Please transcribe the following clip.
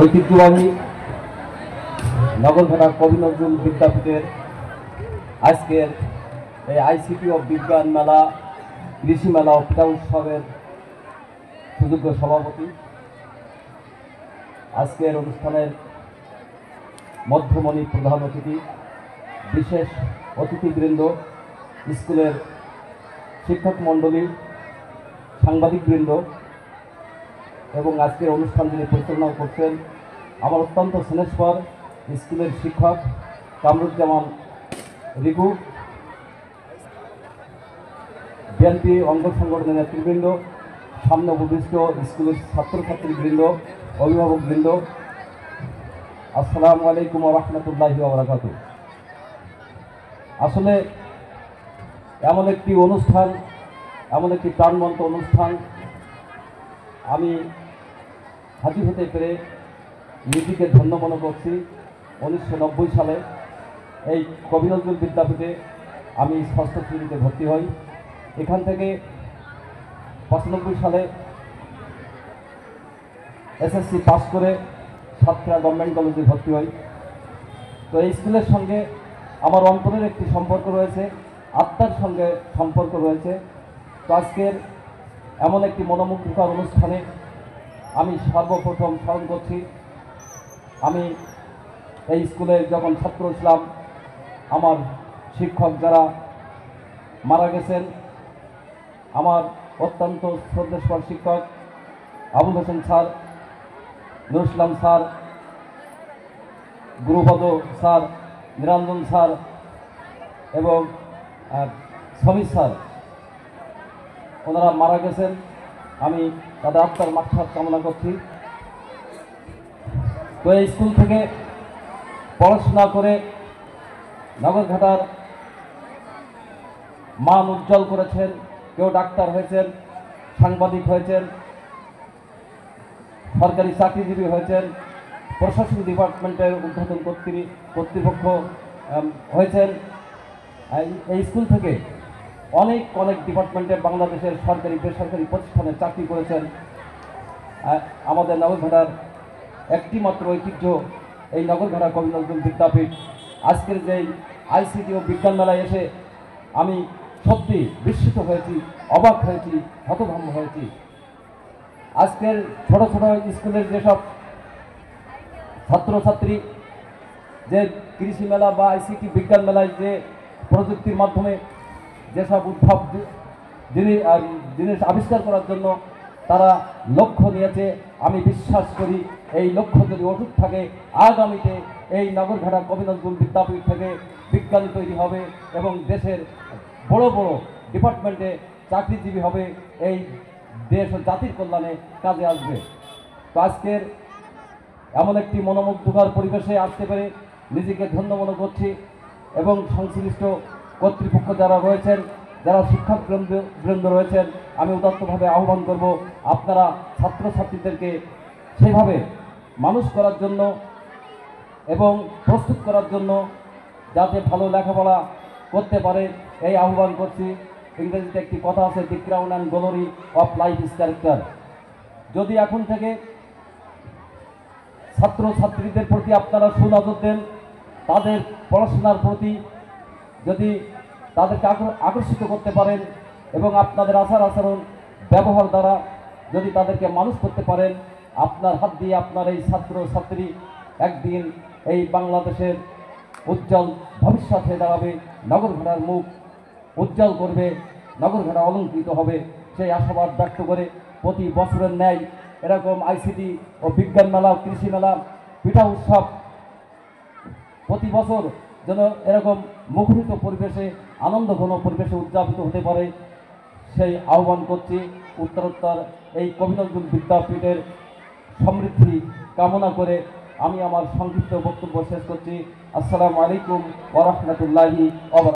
ঐতিহ্যবাহী নগরঘাটা কবি নজরুল বিদ্যাপীঠের আজকের এই আইসিটি ও বিজ্ঞান মেলা, কৃষি মেলা ও পিঠা উৎসবের সুযোগ্য সভাপতি। আজকের অনুষ্ঠানের মধ্যমণি প্রধান অতিথি, বিশেষ অতিথিবৃন্দ, স্কুলের শিক্ষক মণ্ডলী, সাংবাদিকবৃন্দ এবং আজকের অনুষ্ঠান যিনি পরিচালনা করছেন আমার অত্যন্ত স্নেহস্পর স্কুলের শিক্ষক কামরুজ্জামান রিকু, বিএনপি অঙ্গ সংগঠনের নেতৃবৃন্দ, সামনে উপবিষ্ট স্কুলের ছাত্রছাত্রীবৃন্দ, অভিভাবকবৃন্দ, আসসালামু আলাইকুম ওয়া রাহমাতুল্লাহি ওয়া বারাকাতুহু। আসলে এমন একটি অনুষ্ঠান, এমন একটি প্রাণবন্ত অনুষ্ঠান আমি হাজির হতে পেরে নিজেকে ধন্য মনে করছি। 1990 সালে এই কবি নজরুল বিদ্যাপীঠে আমি ষষ্ঠ শ্রেণীতে ভর্তি হই। এখান থেকে 95 সালে এসএসসি পাস করে সাতক্ষীরা গভর্নমেন্ট কলেজে ভর্তি হই। তো এই স্কুলের সঙ্গে আমার অন্তরের একটি সম্পর্ক রয়েছে, আত্মার সঙ্গে সম্পর্ক রয়েছে। তো আজকের এমন একটি মনোমুগ্ধকর অনুষ্ঠানে আমি সর্বপ্রথম স্মরণ করছি, আমি এই স্কুলে যখন ছাত্র ছিলাম আমার শিক্ষক যারা মারা গেছেন, আমার অত্যন্ত শ্রদ্ধেয় শিক্ষক Abul Hossain sir, Nurul Islam sir, Gurupada sir, নিরঞ্জন স্যার এবং সমীর স্যার, ওনারা মারা গেছেন। আমি তাদের আত্মার মাগফিরাত কামনা করছি। তো এই স্কুল থেকে পড়াশোনা করে নগরঘাটার মান উজ্জ্বল করেছেন। কেউ ডাক্তার হয়েছেন, সাংবাদিক হয়েছেন, সরকারি চাকরিজীবী হয়েছেন, প্রশাসন ডিপার্টমেন্টের উদ্বোধন কর্তৃপক্ষ হয়েছেন। এই স্কুল থেকে অনেক অনেক ডিপার্টমেন্টে বাংলাদেশের সরকারি বেসরকারি প্রতিষ্ঠানে চাকরি করেছেন। আমাদের নগরঘাটার একটি মাত্র ঐতিহ্য এই নগরঘাটা কবি নজরুল বিদ্যাপীঠ। আজকের যেই আইসিটি ও বিজ্ঞান মেলায় এসে আমি সত্যি বিস্মিত হয়েছি, অবাক হয়েছি, হতভম্ব হয়েছি। আজকের ছোট ছোট স্কুলের যেসব ছাত্রছাত্রী যে কৃষি মেলা বা আইসিটি বিজ্ঞান মেলায় যে প্রযুক্তির মাধ্যমে যেসব উদ্ভাব জিনিস আবিষ্কার করার জন্য তারা লক্ষ্য নিয়েছে, আমি বিশ্বাস করি এই লক্ষ্য যদি অটুট থাকে আগামীতে এই নগরঘাটা কবি নজরুল বিদ্যাপীঠ থেকে বিজ্ঞানী তৈরি হবে এবং দেশের বড় বড় ডিপার্টমেন্টে চাকরিজীবী হবে, এই দেশ ও জাতির কল্যাণে কাজে আসবে। তো আজকের এমন একটি মনোমুগ্ধকর পরিবেশে আসতে পেরে নিজেকে ধন্য মনে করছি এবং সংশ্লিষ্ট কর্তৃপক্ষ যারা রয়েছেন, যারা শিক্ষক বৃন্দ রয়েছেন, আমি উদাত্তভাবে আহ্বান করব আপনারা ছাত্রছাত্রীদেরকে সেভাবে মানুষ করার জন্য এবং প্রস্তুত করার জন্য যাতে ভালো লেখাপড়া করতে পারে এই আহ্বান করছি। ইংরেজিতে একটি কথা আছে, the crown and glory of life is character. যদি এখন থেকে ছাত্রছাত্রীদের প্রতি আপনারা সুনজর দেন, তাদের পড়াশোনার প্রতি যদি তাদেরকে আকর্ষিত করতে পারেন এবং আপনাদের আচার আচরণ ব্যবহার দ্বারা যদি তাদেরকে মানুষ করতে পারেন, আপনার হাত দিয়ে আপনার এই ছাত্রছাত্রী একদিন এই বাংলাদেশের উজ্জ্বল ভবিষ্যৎ হয়ে দাঁড়াবে, নগরঘাটার মুখ উজ্জ্বল করবে, নগরঘাটা অলঙ্কৃত হবে, সেই আশাবাদ ব্যক্ত করে প্রতি বছরের ন্যায় এরকম আইসিটি ও বিজ্ঞান মেলা, কৃষি মেলা, পিঠা উৎসব প্রতি বছর যেন এরকম মুখরিত পরিবেশে, আনন্দঘন পরিবেশে উদযাপিত হতে পারে সেই আহ্বান করছি। উত্তরোত্তর এই কবি নজরুল বিদ্যাপীঠের সমৃদ্ধি কামনা করে আমি আমার সংক্ষিপ্ত বক্তব্য শেষ করছি। আসসালামু আলাইকুম ওয়া রাহমাতুল্লাহি ওয়া বারাকাতুহু।